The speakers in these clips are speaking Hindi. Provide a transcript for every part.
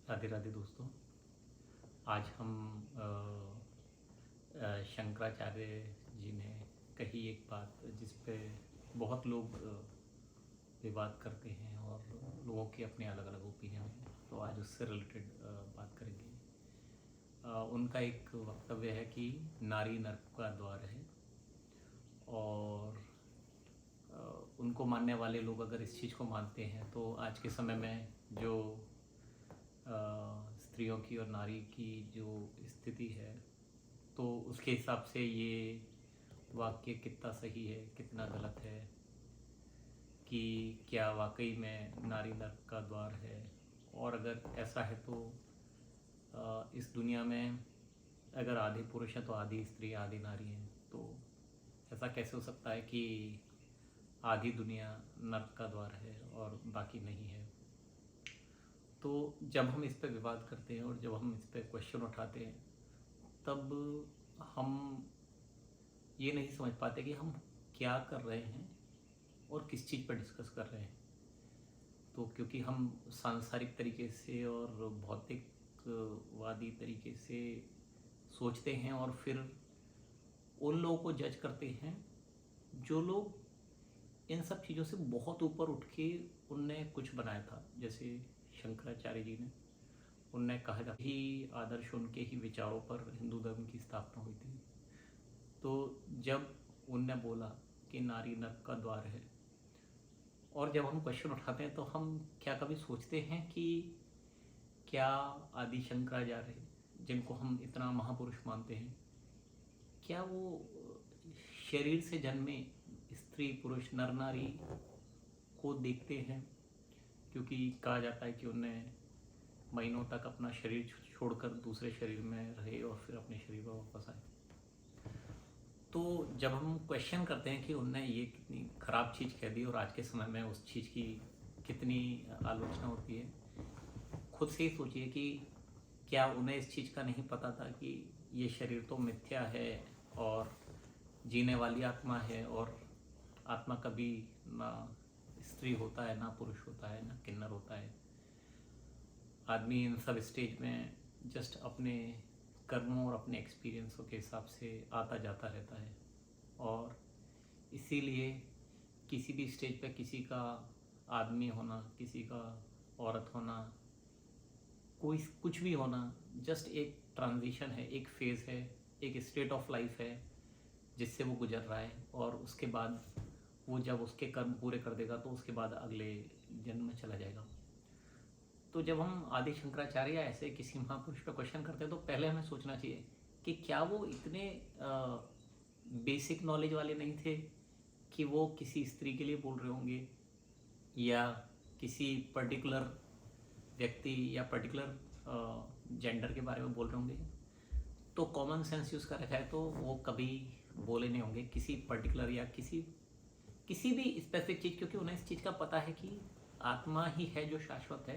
राधे राधे दोस्तों। आज हम शंकराचार्य जी ने कही एक बात जिस पे बहुत लोग विवाद करते हैं और लोगों के अपने अलग अलग ओपिनियन हैं, तो आज उससे रिलेटेड बात करेंगे। उनका एक वक्तव्य है कि नारी नर्क का द्वार है, और उनको मानने वाले लोग अगर इस चीज़ को मानते हैं तो आज के समय में जो स्त्रियों की और नारी की जो स्थिति है, तो उसके हिसाब से ये वाक्य कितना सही है कितना गलत है, कि क्या वाकई में नारी नर्क का द्वार है। और अगर ऐसा है तो इस दुनिया में अगर आधे पुरुष हैं तो आधी स्त्री आधी नारी हैं, तो ऐसा कैसे हो सकता है कि आधी दुनिया नर्क का द्वार है और बाकी नहीं है। तो जब हम इस पे विवाद करते हैं और जब हम इस पे क्वेश्चन उठाते हैं, तब हम ये नहीं समझ पाते कि हम क्या कर रहे हैं और किस चीज़ पर डिस्कस कर रहे हैं। तो क्योंकि हम सांसारिक तरीके से और भौतिकवादी तरीके से सोचते हैं और फिर उन लोगों को जज करते हैं जो लोग इन सब चीज़ों से बहुत ऊपर उठ के उनने कुछ बनाया था। जैसे शंकराचार्य जी ने, उनने कहा जाता ही आदर्श उनके ही विचारों पर हिंदू धर्म की स्थापना हुई थी। तो जब उनने बोला कि नारी नर्क का द्वार है, और जब हम क्वेश्चन उठाते हैं तो हम क्या कभी सोचते हैं कि क्या आदि शंकराचार्य जिनको हम इतना महापुरुष मानते हैं, क्या वो शरीर से जन्मे स्त्री पुरुष नर नारी को देखते हैं? क्योंकि कहा जाता है कि उन्हें महीनों तक अपना शरीर छोड़कर दूसरे शरीर में रहे और फिर अपने शरीर पर वापस आए। तो जब हम क्वेश्चन करते हैं कि उनने ये कितनी ख़राब चीज़ कह दी और आज के समय में उस चीज़ की कितनी आलोचना होती है, खुद से ही सोचिए कि क्या उन्हें इस चीज़ का नहीं पता था कि ये शरीर तो मिथ्या है और जीने वाली आत्मा है, और आत्मा कभी ना स्त्री होता है ना पुरुष होता है ना किन्नर होता है। आदमी इन सब स्टेज में जस्ट अपने कर्मों और अपने एक्सपीरियंसों के हिसाब से आता जाता रहता है, और इसीलिए किसी भी स्टेज पे किसी का आदमी होना, किसी का औरत होना, कोई कुछ भी होना, जस्ट एक ट्रांजिशन है, एक फेज़ है, एक स्टेट ऑफ लाइफ है जिससे वो गुजर रहा है। और उसके बाद वो जब उसके कर्म पूरे कर देगा तो उसके बाद अगले जन्म में चला जाएगा। तो जब हम आदि शंकराचार्य या ऐसे किसी महापुरुष पर क्वेश्चन करते हैं तो पहले हमें सोचना चाहिए कि क्या वो इतने बेसिक नॉलेज वाले नहीं थे कि वो किसी स्त्री के लिए बोल रहे होंगे या किसी पर्टिकुलर व्यक्ति या पर्टिकुलर जेंडर के बारे में बोल रहे होंगे। तो कॉमन सेंस यूज़ कर रखा है तो वो कभी बोले नहीं होंगे किसी पर्टिकुलर या किसी भी स्पेसिफिक चीज़, क्योंकि उन्हें इस चीज़ का पता है कि आत्मा ही है जो शाश्वत है।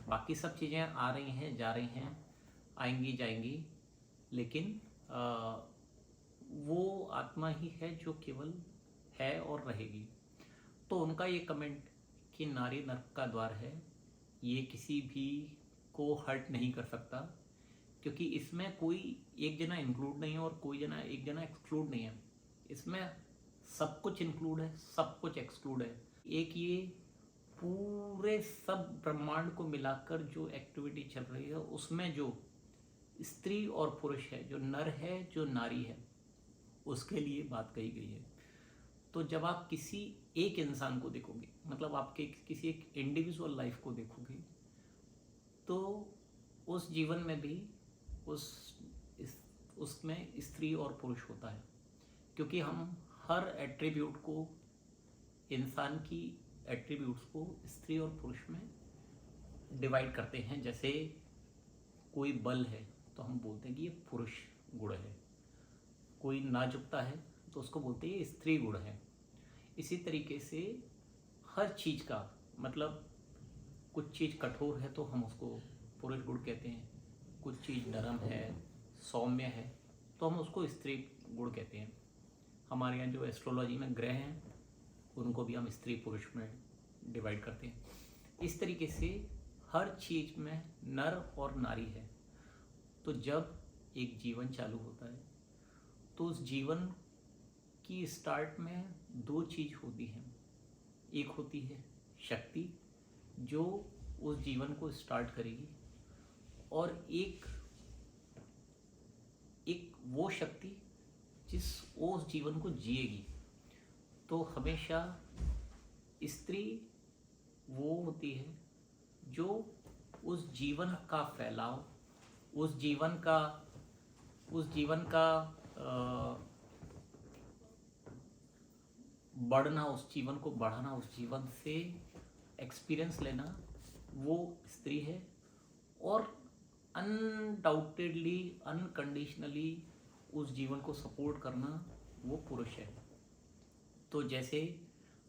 बाकी सब चीज़ें आ रही हैं जा रही हैं, आएंगी जाएंगी, लेकिन वो आत्मा ही है जो केवल है और रहेगी। तो उनका ये कमेंट कि नारी नर्क का द्वार है, ये किसी भी को हर्ट नहीं कर सकता, क्योंकि इसमें कोई एक जना इंक्लूड नहीं है और कोई जना एक जना एक्सक्लूड नहीं है। इसमें सब कुछ इंक्लूड है, सब कुछ एक्सक्लूड है। एक ये पूरे सब ब्रह्मांड को मिलाकर जो एक्टिविटी चल रही है उसमें जो स्त्री और पुरुष है, जो नर है जो नारी है, उसके लिए बात कही गई है। तो जब आप किसी एक इंसान को देखोगे, मतलब आपके किसी एक इंडिविजुअल लाइफ को देखोगे, तो उस जीवन में भी उसमें स्त्री और पुरुष होता है, क्योंकि हम हर एट्रीब्यूट को, इंसान की एट्रीब्यूट्स को स्त्री और पुरुष में डिवाइड करते हैं। जैसे कोई बल है तो हम बोलते हैं कि ये पुरुष गुण है, कोई नाजुकता है तो उसको बोलते हैं ये स्त्री गुण है। इसी तरीके से हर चीज़ का मतलब, कुछ चीज़ कठोर है तो हम उसको पुरुष गुण कहते हैं, कुछ चीज़ नरम है सौम्य है तो हम उसको स्त्री गुण कहते हैं। हमारे यहाँ जो एस्ट्रोलॉजी में ग्रह हैं उनको भी हम स्त्री पुरुष में डिवाइड करते हैं। इस तरीके से हर चीज में नर और नारी है। तो जब एक जीवन चालू होता है तो उस जीवन की स्टार्ट में दो चीज होती हैं। एक होती है शक्ति जो उस जीवन को स्टार्ट करेगी, और एक वो शक्ति जिस वो उस जीवन को जिएगी। तो हमेशा स्त्री वो होती है जो उस जीवन का फैलाव, उस जीवन का बढ़ना, उस जीवन को बढ़ाना, उस जीवन से एक्सपीरियंस लेना, वो स्त्री है। और अनडाउटेडली, अनकंडीशनली उस जीवन को सपोर्ट करना वो पुरुष है। तो जैसे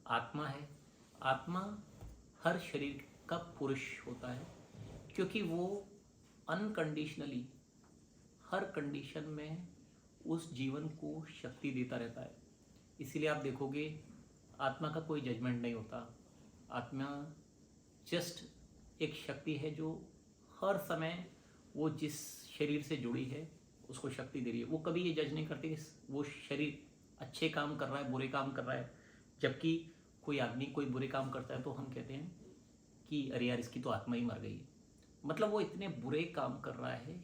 आत्मा है, आत्मा हर शरीर का पुरुष होता है, क्योंकि वो अनकंडीशनली हर कंडीशन में उस जीवन को शक्ति देता रहता है। इसीलिए आप देखोगे आत्मा का कोई जजमेंट नहीं होता। आत्मा जस्ट एक शक्ति है जो हर समय वो जिस शरीर से जुड़ी है उसको शक्ति दे रही है। वो कभी ये जज नहीं करती कि वो शरीर अच्छे काम कर रहा है, बुरे काम कर रहा है। जबकि कोई आदमी कोई बुरे काम करता है तो हम कहते हैं कि अरे यार इसकी तो आत्मा ही मर गई है। मतलब वो इतने बुरे काम कर रहा है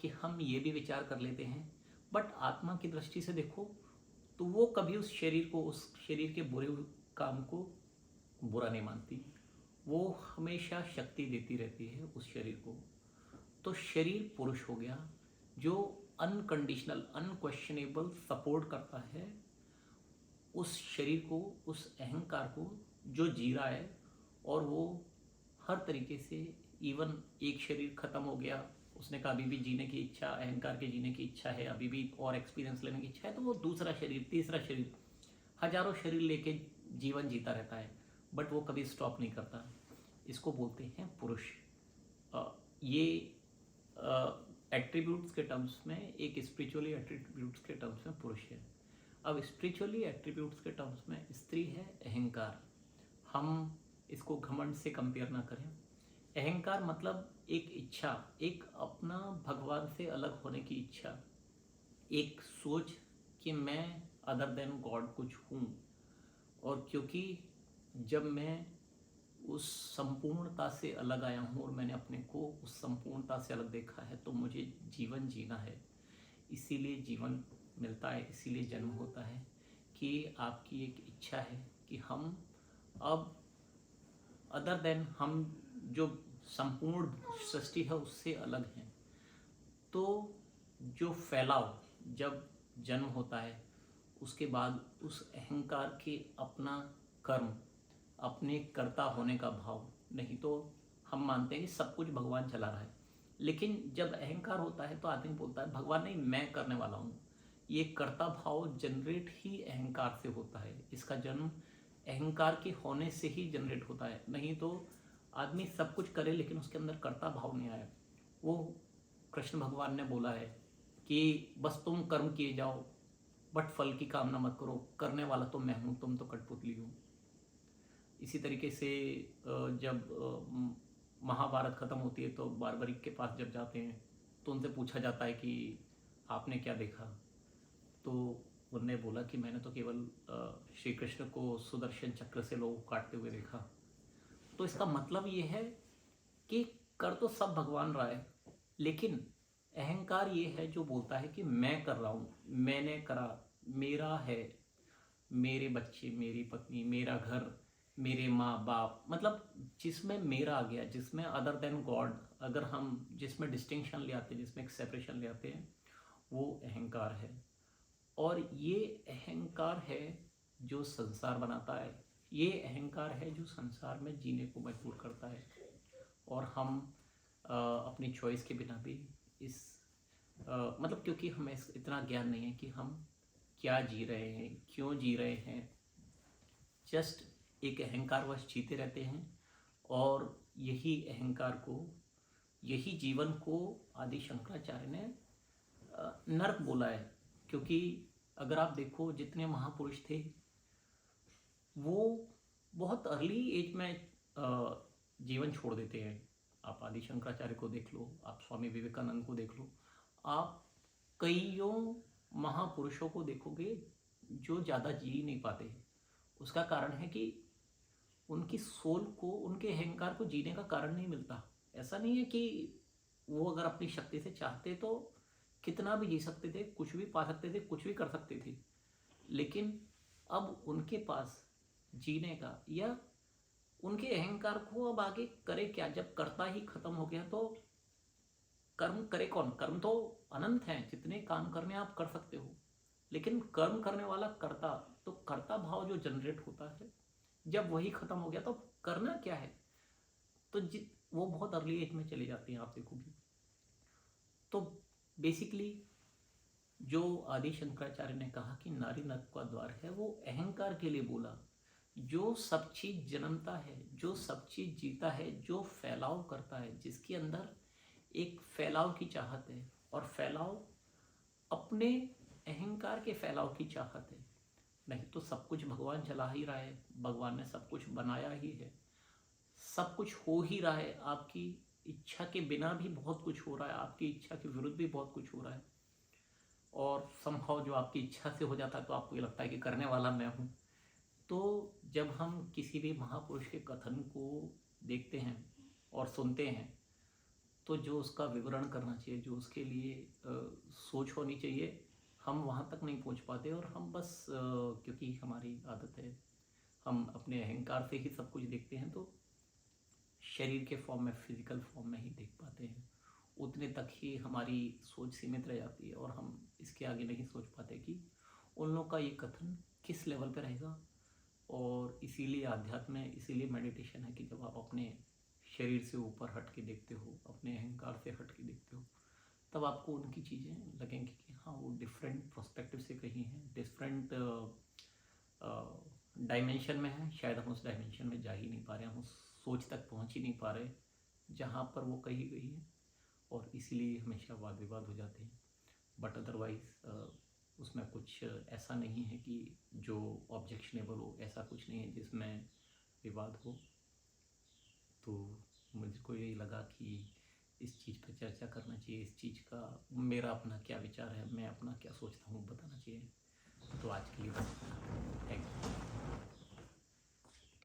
कि हम ये भी विचार कर लेते हैं। बट आत्मा की दृष्टि से देखो तो वो कभी उस शरीर को, उस शरीर के बुरे काम को बुरा नहीं मानती। वो हमेशा शक्ति देती रहती है उस शरीर को। तो शरीर पुरुष हो गया जो अनकंडीशनल, अनक्वेश्चनेबल सपोर्ट करता है उस शरीर को, उस अहंकार को जो जी रहा है। और वो हर तरीके से, इवन एक शरीर खत्म हो गया, उसने कहा अभी भी जीने की इच्छा, अहंकार के जीने की इच्छा है, अभी भी और एक्सपीरियंस लेने की इच्छा है, तो वो दूसरा शरीर, तीसरा शरीर, हजारों शरीर लेके जीवन जीता रहता है। बट वो कभी स्टॉप नहीं करता। इसको बोलते हैं पुरुष। ये एट्रीब्यूट्स के टर्म्स में, एक स्पिरिचुअली एट्रीब्यूट्स के टर्म्स में पुरुष है। अब स्पिरिचुअली एट्रीब्यूट्स के टर्म्स में स्त्री है अहंकार। हम इसको घमंड से कंपेयर ना करें। अहंकार मतलब एक इच्छा, एक अपना भगवान से अलग होने की इच्छा, एक सोच कि मैं अदर देन गॉड कुछ हूँ। और क्योंकि जब मैं उस संपूर्णता से अलग आया हूँ और मैंने अपने को उस संपूर्णता से अलग देखा है, तो मुझे जीवन जीना है। इसीलिए जीवन मिलता है, इसीलिए जन्म होता है कि आपकी एक इच्छा है कि हम अब अदर देन, हम जो संपूर्ण सृष्टि है उससे अलग हैं। तो जो फैलाव, जब जन्म होता है उसके बाद उस अहंकार के अपना कर्म, अपने कर्ता होने का भाव, नहीं तो हम मानते हैं कि सब कुछ भगवान चला रहा है। लेकिन जब अहंकार होता है तो आदमी बोलता है भगवान नहीं, मैं करने वाला हूँ। ये कर्ता भाव जनरेट ही अहंकार से होता है। इसका जन्म अहंकार के होने से ही जनरेट होता है। नहीं तो आदमी सब कुछ करे लेकिन उसके अंदर कर्ता भाव नहीं आया। वो कृष्ण भगवान ने बोला है कि बस तुम कर्म किए जाओ बट फल की कामना मत करो, करने वाला तो मैं हूँ, तुम तो कठपुतली हो। इसी तरीके से जब महाभारत खत्म होती है तो बार्बरिक के पास जब जाते हैं तो उनसे पूछा जाता है कि आपने क्या देखा। तो उन्होंने बोला कि मैंने तो केवल श्री कृष्ण को सुदर्शन चक्र से लोग काटते हुए देखा। तो इसका मतलब ये है कि कर तो सब भगवान रहा है, लेकिन अहंकार ये है जो बोलता है कि मैं कर रहा हूँ, मैंने करा, मेरा है, मेरे बच्चे, मेरी पत्नी, मेरा घर, मेरे माँ बाप, मतलब जिसमें मेरा आ गया, जिसमें अदर देन गॉड, अगर हम जिसमें डिस्टिंक्शन ले आते हैं, जिसमें एक सेपरेशन ले आते हैं, वो अहंकार है। और ये अहंकार है जो संसार बनाता है। ये अहंकार है जो संसार में जीने को मजबूर करता है। और हम अपनी चॉइस के बिना भी इस मतलब क्योंकि हमें इतना ज्ञान नहीं है कि हम क्या जी रहे हैं, क्यों जी रहे हैं, जस्ट एक अहंकारवश जीते रहते हैं। और यही अहंकार को, यही जीवन को आदि शंकराचार्य ने नर्क बोला है। क्योंकि अगर आप देखो जितने महापुरुष थे वो बहुत अर्ली एज में जीवन छोड़ देते हैं। आप आदि शंकराचार्य को देख लो, आप स्वामी विवेकानंद को देख लो, आप कईयों महापुरुषों को देखोगे जो ज़्यादा जी नहीं पाते। उसका कारण है कि उनकी सोल को, उनके अहंकार को जीने का कारण नहीं मिलता। ऐसा नहीं है कि वो अगर अपनी शक्ति से चाहते तो कितना भी जी सकते थे, कुछ भी पा सकते थे, कुछ भी कर सकते थे, लेकिन अब उनके पास जीने का, या उनके अहंकार को अब आगे करे क्या, जब कर्ता ही खत्म हो गया तो कर्म करे कौन? कर्म तो अनंत हैं, जितने काम करने आप कर सकते हो, लेकिन कर्म करने वाला कर्ता, तो कर्ता भाव जो जनरेट होता है जब वही खत्म हो गया तो करना क्या है? तो वो बहुत अर्ली एज में चली जाती हैं, आप देखोगे। तो बेसिकली जो आदि शंकराचार्य ने कहा कि नारी नर्क का द्वार है, वो अहंकार के लिए बोला। जो सब चीज जन्मता है, जो सब चीज जीता है, जो फैलाव करता है, जिसके अंदर एक फैलाव की चाहत है, और फैलाव अपने अहंकार के फैलाव की चाहत है। नहीं तो सब कुछ भगवान चला ही रहा है, भगवान ने सब कुछ बनाया ही है, सब कुछ हो ही रहा है, आपकी इच्छा के बिना भी बहुत कुछ हो रहा है, आपकी इच्छा के विरुद्ध भी बहुत कुछ हो रहा है, और संभव जो आपकी इच्छा से हो जाता है तो आपको ये लगता है कि करने वाला मैं हूँ। तो जब हम किसी भी महापुरुष के कथन को देखते हैं और सुनते हैं, तो जो उसका विवरण करना चाहिए, जो उसके लिए सोच होनी चाहिए, हम वहाँ तक नहीं पहुँच पाते, और हम बस क्योंकि हमारी आदत है, हम अपने अहंकार से ही सब कुछ देखते हैं, तो शरीर के फॉर्म में, फिजिकल फॉर्म में ही देख पाते हैं। उतने तक ही हमारी सोच सीमित रह जाती है, और हम इसके आगे नहीं सोच पाते कि उन लोग का ये कथन किस लेवल पे रहेगा। और इसीलिए अध्यात्म है, इसीलिए मेडिटेशन है कि जब आप अपने शरीर से ऊपर हट के देखते हो, अपने अहंकार से हट के देखते हो, तब आपको उनकी चीज़ें लगेंगी कि हाँ, वो डिफरेंट पर्सपेक्टिव से कही हैं, डिफरेंट डायमेंशन में है। शायद हम उस डायमेंशन में जा ही नहीं पा रहे, हम उस सोच तक पहुंच ही नहीं पा रहे जहाँ पर वो कही गई है, और इसीलिए हमेशा वाद विवाद हो जाते हैं। बट अदरवाइज उसमें कुछ ऐसा नहीं है कि जो ऑब्जेक्शनेबल हो, ऐसा कुछ नहीं है जिसमें विवाद हो। तो मुझको यही लगा कि इस चीज़ पर चर्चा करना चाहिए, इस चीज़ का मेरा अपना क्या विचार है, मैं अपना क्या सोचता हूँ बताना चाहिए। तो आज के लिए बस, थैंक यू।